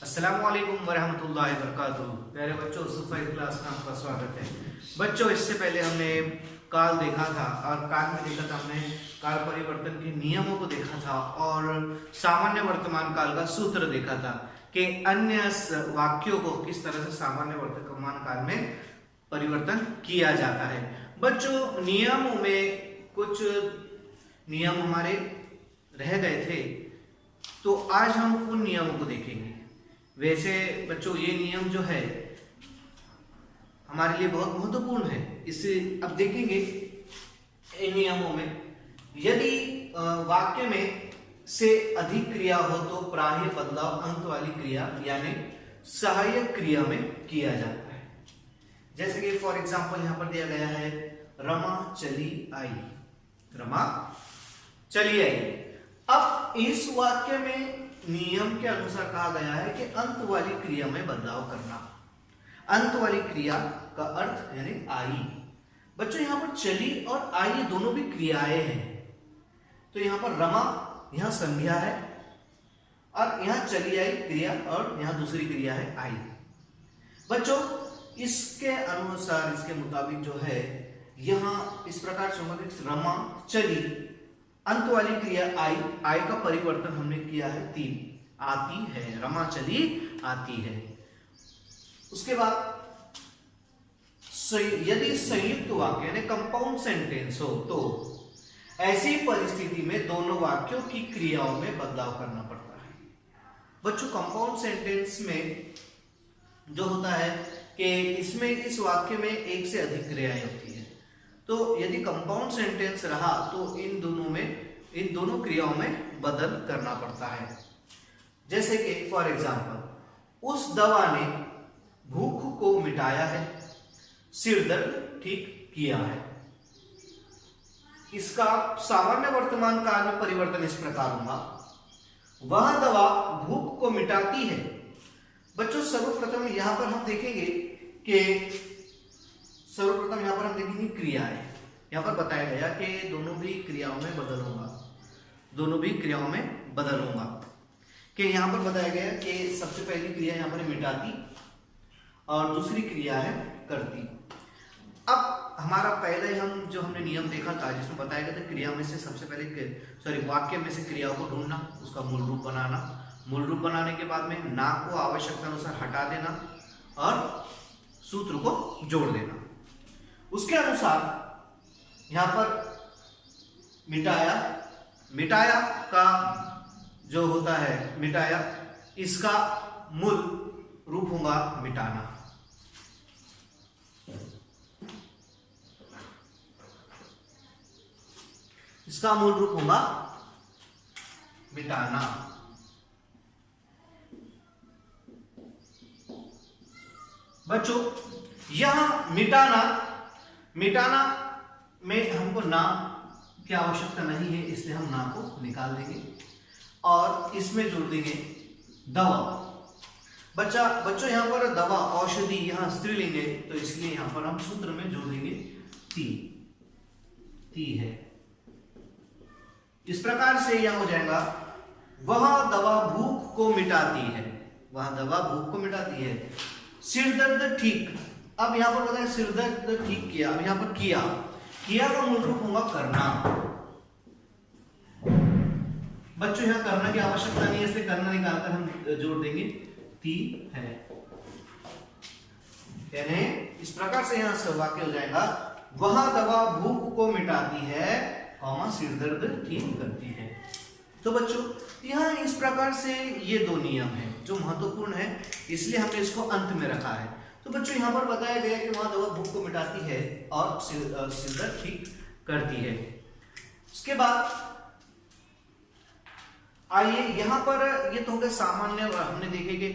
अस्सलामुअलैकुम वरहमतुल्लाहि वबरकातुहू। प्यारे बच्चों, सुफाई क्लास में आपका स्वागत है। बच्चों, इससे पहले हमने काल देखा था और काल में देखा था हमने काल परिवर्तन के नियमों को देखा था और सामान्य वर्तमान काल का सूत्र देखा था कि अन्य वाक्यों को किस तरह से सामान्य वर्तमान काल में परिवर्तन किया जाता है। बच्चों, नियमों में कुछ नियम हमारे रह गए थे, तो आज हम उन नियमों को देखेंगे। वैसे बच्चों, ये नियम जो है हमारे लिए बहुत महत्वपूर्ण है। इसे अब देखेंगे इन नियमों में, यदि वाक्य में से अधिक क्रिया हो तो प्राय बदलाव अंत वाली क्रिया यानी सहायक क्रिया में किया जाता है। जैसे कि फॉर एग्जांपल यहां पर दिया गया है, रमा चली आई। रमा चली आई। अब इस वाक्य में नियम के अनुसार कहा गया है कि अंत वाली क्रिया में बदलाव करना। अंत वाली क्रिया का अर्थ यानी आई। बच्चों, यहां पर चली और आई दोनों भी क्रियाएं हैं। तो यहां पर रमा यहां संज्ञा है और यहां चली आई क्रिया और यहां दूसरी क्रिया है आई। बच्चों, इसके अनुसार, इसके मुताबिक जो है यहां इस प्रकार से होगा कि रमा चली, अंत वाली क्रिया आई, आई का परिवर्तन हमने किया है 3, आती है। रमा चली आती है। उसके बाद यदि संयुक्त वाक्य यानी कंपाउंड सेंटेंस हो तो ऐसी परिस्थिति में दोनों वाक्यों की क्रियाओं में बदलाव करना पड़ता है। बच्चों, कंपाउंड सेंटेंस में जो होता है कि इसमें इस वाक्य में एक से अधिक क्रियाएं होती है। तो यदि कंपाउंड सेंटेंस रहा तो इन दोनों क्रियाओं में बदल करना पड़ता है। जैसे कि फॉर एग्जांपल, उस दवा ने भूख को मिटाया है, सिर दर्द ठीक किया है। इसका सामान्य वर्तमान काल में परिवर्तन इस प्रकार होगा, वह दवा भूख को मिटाती है। बच्चों, सर्वप्रथम यहां पर हम देखेंगे क्रिया है। यहां पर बताया गया कि दोनों भी क्रियाओं में बदल होगा, दोनों भी क्रियाओं में बदल होगा। कि यहां पर बताया गया कि सबसे पहली क्रिया यहां पर मिटाती और दूसरी क्रिया है करती। अब हमारा पहले हमने नियम देखा था जिसमें बताया गया था क्रिया में से सबसे पहले वाक्य में से क्रियाओं को ढूंढना, उसका मूल रूप बनाना। मूल रूप बनाने के बाद में ना को आवश्यकता अनुसार हटा देना और सूत्र को जोड़ देना। उसके अनुसार यहां पर मिटाया का जो होता है मिटाया, इसका मूल रूप होगा मिटाना। इसका मूल रूप होगा मिटाना। बच्चों, यहां मिटाना में हमको ना की आवश्यकता नहीं है, इसलिए हम ना को निकाल देंगे और इसमें जोड़ देंगे दवा। बच्चों, यहां पर दवा औषधि यहां स्त्रीलिंग है, तो इसलिए यहां पर हम सूत्र में जोड़ देंगे ती है। इस प्रकार से यहां हो जाएगा, वह दवा भूख को मिटाती है। वह दवा भूख को मिटाती है। सिर दर्द ठीक। अब यहां पर बताया सिर दर्द ठीक किया। अब यहां पर किया का मूल रूप होगा करना। बच्चों, यहां करना की आवश्यकता नहीं है, इसलिए करना निकालकर हम जोड़ देंगे ती है। यानी इस प्रकार से यहां से वाक्य हो जाएगा, वह दवा भूख को मिटाती है, सिर दर्द ठीक करती है। तो बच्चों, यहां इस प्रकार से ये दो नियम हैं जो महत्वपूर्ण है, इसलिए हमने इसको अंत में रखा है। तो बच्चों, यहां पर बताया गया कि वहां दवा भूख को मिटाती है और सिर दर्द ठीक करती है। उसके बाद आइए, यहां पर ये तो हो गया सामान्य, हमने देखे कि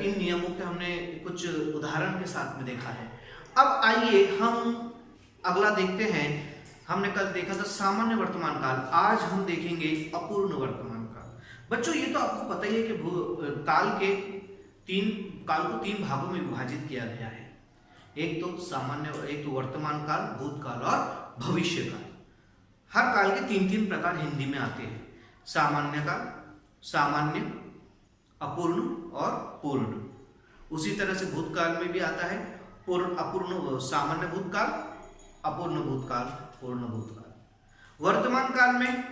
इन नियमों के हमने कुछ उदाहरण के साथ में देखा है। अब आइए हम अगला देखते हैं। हमने कल देखा था सामान्य वर्तमान काल, आज हम देखेंगे अपूर्ण वर्तमान काल। बच्चों, ये तो आपको पता ही है कि काल को 3 भागों में विभाजित किया गया है। एक तो वर्तमान काल, भूतकाल और भविष्य काल। हर काल के 3-3 प्रकार हिंदी में आते हैं। सामान्य काल, सामान्य अपूर्ण और पूर्ण। उसी तरह से भूतकाल में भी आता है पूर्ण अपूर्ण, सामान्य भूतकाल, अपूर्ण भूतकाल, पूर्ण भूतकाल। वर्तमान काल में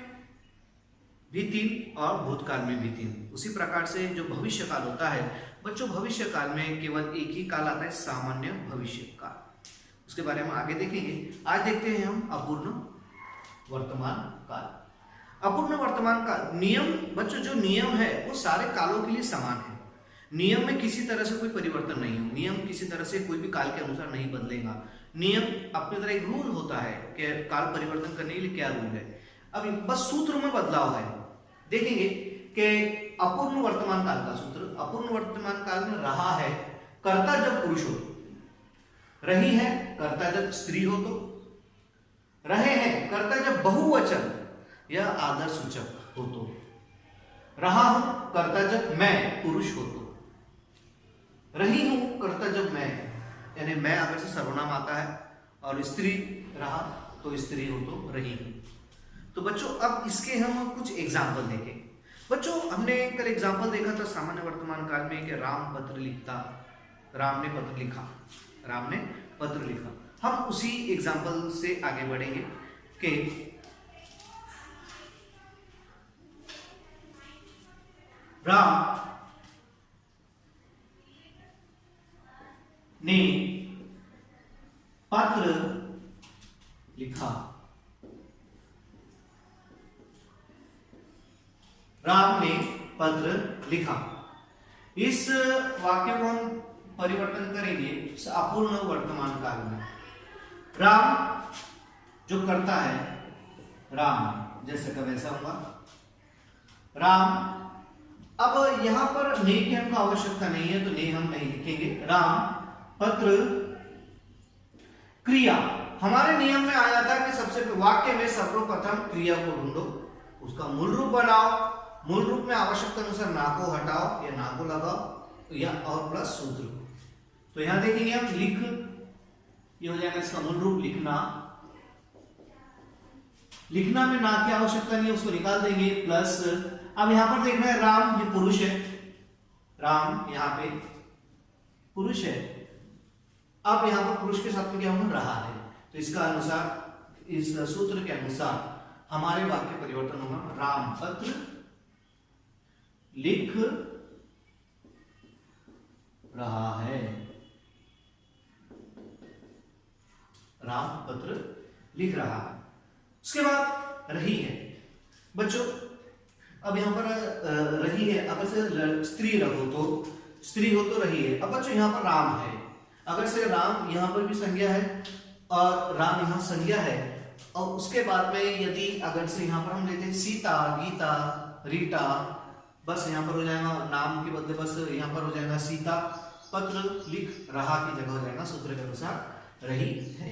भी 3 और भूतकाल में भी 3। उसी प्रकार से जो भविष्य काल होता है बच्चों, भविष्य काल में केवल एक ही काल आता है, सामान्य भविष्य काल। उसके बारे में आगे देखेंगे। आज देखते हैं हम अपूर्ण वर्तमान काल। अपूर्ण वर्तमान काल नियम बच्चों, जो नियम है वो सारे कालों के लिए समान है। नियम में किसी तरह से कोई परिवर्तन नहीं हो, नियम किसी तरह से कोई भी काल के अनुसार नहीं बदलेगा। नियम अपनी तरह एक रूल होता है कि काल परिवर्तन करने के लिए क्या रूल है। अब बस सूत्र में बदलाव है। देखेंगे कि अपूर्ण वर्तमान काल का सूत्र, अपूर्ण वर्तमान काल में रहा है कर्ता जब पुरुष हो तो, रही है कर्ता जब स्त्री हो तो, रहे हैं कर्ता जब बहुवचन या आदर सूचक हो तो, रहा हूं कर्ता जब मैं पुरुष हो तो, रही हूं कर्ता जब मैं, यानी मैं अगर से सर्वनाम आता है और स्त्री रहा तो स्त्री हो तो रही हूं। तो बच्चों अब इसके हम कुछ एग्जाम्पल देखें। बच्चों हमने कल एग्जाम्पल देखा था सामान्य वर्तमान काल में कि राम पत्र लिखता, राम ने पत्र लिखा, राम ने पत्र लिखा। हम उसी एग्जाम्पल से आगे बढ़ेंगे कि राम ने पत्र लिखा, राम ने पत्र लिखा। इस वाक्य को हम परिवर्तन करेंगे अपूर्ण वर्तमान काल में। राम जो करता है, राम जैसे का वैसा होगा राम। अब यहां पर ने की हमको आवश्यकता नहीं है तो ने हम नहीं लिखेंगे। राम पत्र क्रिया, हमारे नियम में आया था कि सबसे वाक्य में सर्वप्रथम क्रिया को ढूंढो, उसका मूल रूप बनाओ, मूल रूप में आवश्यकता अनुसार ना को हटाओ या ना को लगाओ या और प्लस सूत्र। तो यहां देखेंगे हम लिख, ये हो जाएगा इसका मूल रूप लिखना, लिखना में ना की आवश्यकता नहीं है उसको निकाल देंगे प्लस। अब यहां पर देखना है राम ये पुरुष है, राम यहां पे पुरुष है। अब यहां पर पुरुष के साथ में क्या होगा रहा है, तो इसका अनुसार इस सूत्र के अनुसार हमारे वाक्य परिवर्तन होगा राम पत्र लिख रहा है, राम पत्र लिख रहा है। उसके बाद रही है बच्चों। अब यहां पर रही है, अगर से स्त्री रहो तो स्त्री हो तो रही है। अब बच्चों यहां पर राम है, अगर से राम यहां पर भी संज्ञा है और राम यहां संज्ञा है, और उसके बाद में यदि अगर से यहां पर हम लेते हैं सीता, गीता, रीटा, बस यहां पर हो जाएगा नाम के बदले बस यहां पर हो जाएगा सीता पत्र लिख रहा की जगह हो जाएगा सूत्र के अनुसार रही है।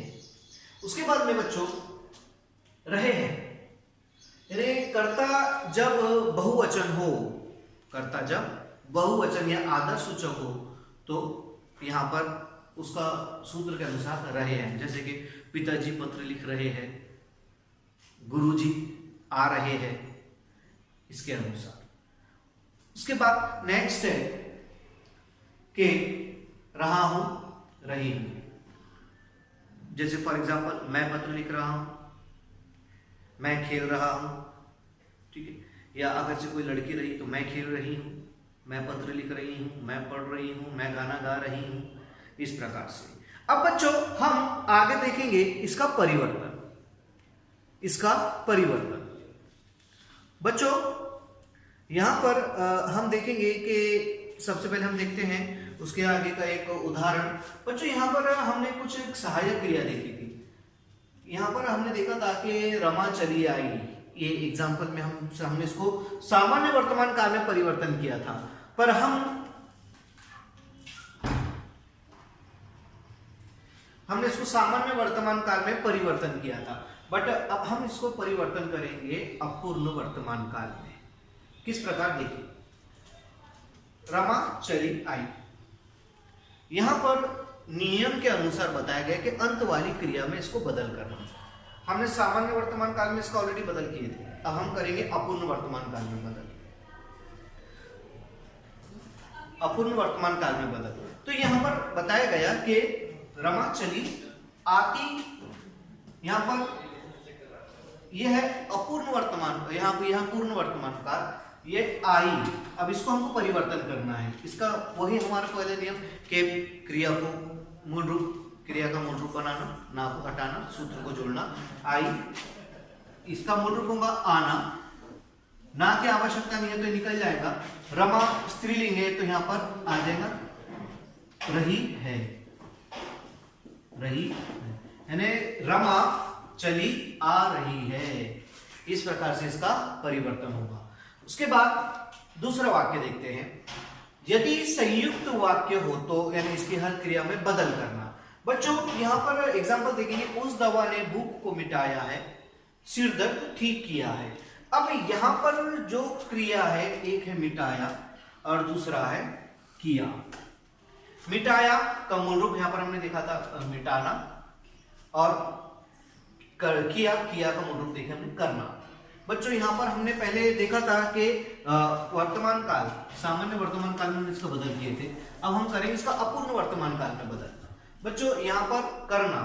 उसके बाद में बच्चों रहे हैं, यानी कर्ता जब बहुवचन हो, कर्ता जब बहुवचन या आदर सूचक हो तो यहां पर उसका सूत्र के अनुसार रहे हैं। जैसे कि पिताजी पत्र लिख रहे हैं, गुरुजी आ रहे हैं, इसके अनुसार। उसके बाद नेक्स्ट है कि रहा हूं रही हूं। जैसे फॉर एग्जांपल मैं पत्र लिख रहा हूं, मैं खेल रहा हूं, ठीक है। या अगर से कोई लड़की रही तो मैं खेल रही हूं, मैं पत्र लिख रही हूं, मैं पढ़ रही हूं, मैं गाना गा रही हूं, इस प्रकार से। अब बच्चों हम आगे देखेंगे इसका परिवर्तन, इसका परिवर्तन। बच्चों यहां पर हम देखेंगे कि सबसे पहले हम देखते हैं उसके आगे का एक उदाहरण। बच्चों यहां पर हमने कुछ एक सहायक क्रिया देखी थी। यहां पर हमने देखा था कि रमा चली आई, ये एग्जाम्पल में हमने इसको सामान्य वर्तमान काल में परिवर्तन किया था, पर हमने इसको सामान्य वर्तमान काल में परिवर्तन किया था। बट अब हम इसको परिवर्तन करेंगे अपूर्ण वर्तमान काल में। किस प्रकार देखिए, रमा चली आई, यहां पर नियम के अनुसार बताया गया कि अंत वाली क्रिया में इसको बदल करना। हमने सामान्य वर्तमान काल में इसका ऑलरेडी बदल किए थे, अब हम करेंगे अपूर्ण वर्तमान काल में बदल। अपूर्ण वर्तमान काल में बदल। तो यहाँ पर बताया गया कि रमा चली आती, यहाँ पर यह है अपूर्ण वर्तमान, यहाँ पूर्ण वर्तमान काल, ये आई। अब इसको हमको परिवर्तन करना है, इसका वही हमारा पहले नियम कि क्रिया को मूल रूप, क्रिया का मूल रूप बनाना, ना को हटाना, सूत्र को जोड़ना। आई इसका मूल रूप होगा आना, ना की आवश्यकता नहीं है तो निकल जाएगा। रमा स्त्रीलिंग है तो यहाँ पर आ जाएगा रही है, रही यानी रमा चली आ रही है। इस प्रकार से इसका परिवर्तन होगा। उसके बाद दूसरा वाक्य देखते हैं। यदि संयुक्त वाक्य हो तो यानी इसकी हर क्रिया में बदल करना। बच्चों यहाँ पर एग्जांपल देखेंगे, उस दवा ने भूख को मिटाया है, सिर दर्द ठीक किया है। अब यहाँ पर जो क्रिया है, एक है मिटाया और दूसरा है किया। मिटाया का मूल रूप यहाँ पर हमने देखा था मिटाना, और किया का मूल रूप देखे हमने करना। बच्चों यहाँ पर हमने पहले देखा था कि वर्तमान काल, सामान्य वर्तमान काल में इसका बदल किए थे। अब हम करेंगे इसका अपूर्ण वर्तमान काल में बदल। बच्चों यहाँ पर करना,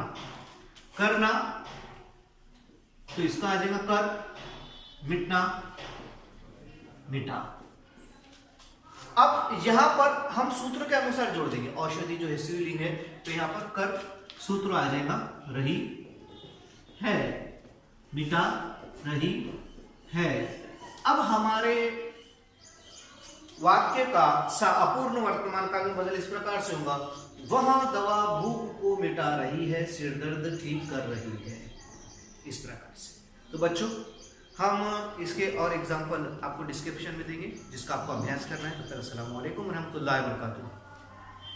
करना तो इसका आ जाएगा कर, मिटना, मिटा। अब यहां पर हम सूत्र के अनुसार जोड़ देंगे। औषधि जो है स्त्रीलिंग है तो यहां पर कर सूत्र आ जाएगा रही है, मिटा रही है। अब हमारे वाक्य का अपूर्ण वर्तमान काल में बदल इस प्रकार से होगा, वह दवा भूख को मिटा रही है, सिर दर्द ठीक कर रही है। इस प्रकार से। तो बच्चों हम इसके और एग्जाम्पल आपको डिस्क्रिप्शन में देंगे, जिसका आपको अभ्यास करना है। तो अस्सलाम वालेकुम रहमतुल्लाहि व बरकातुहू।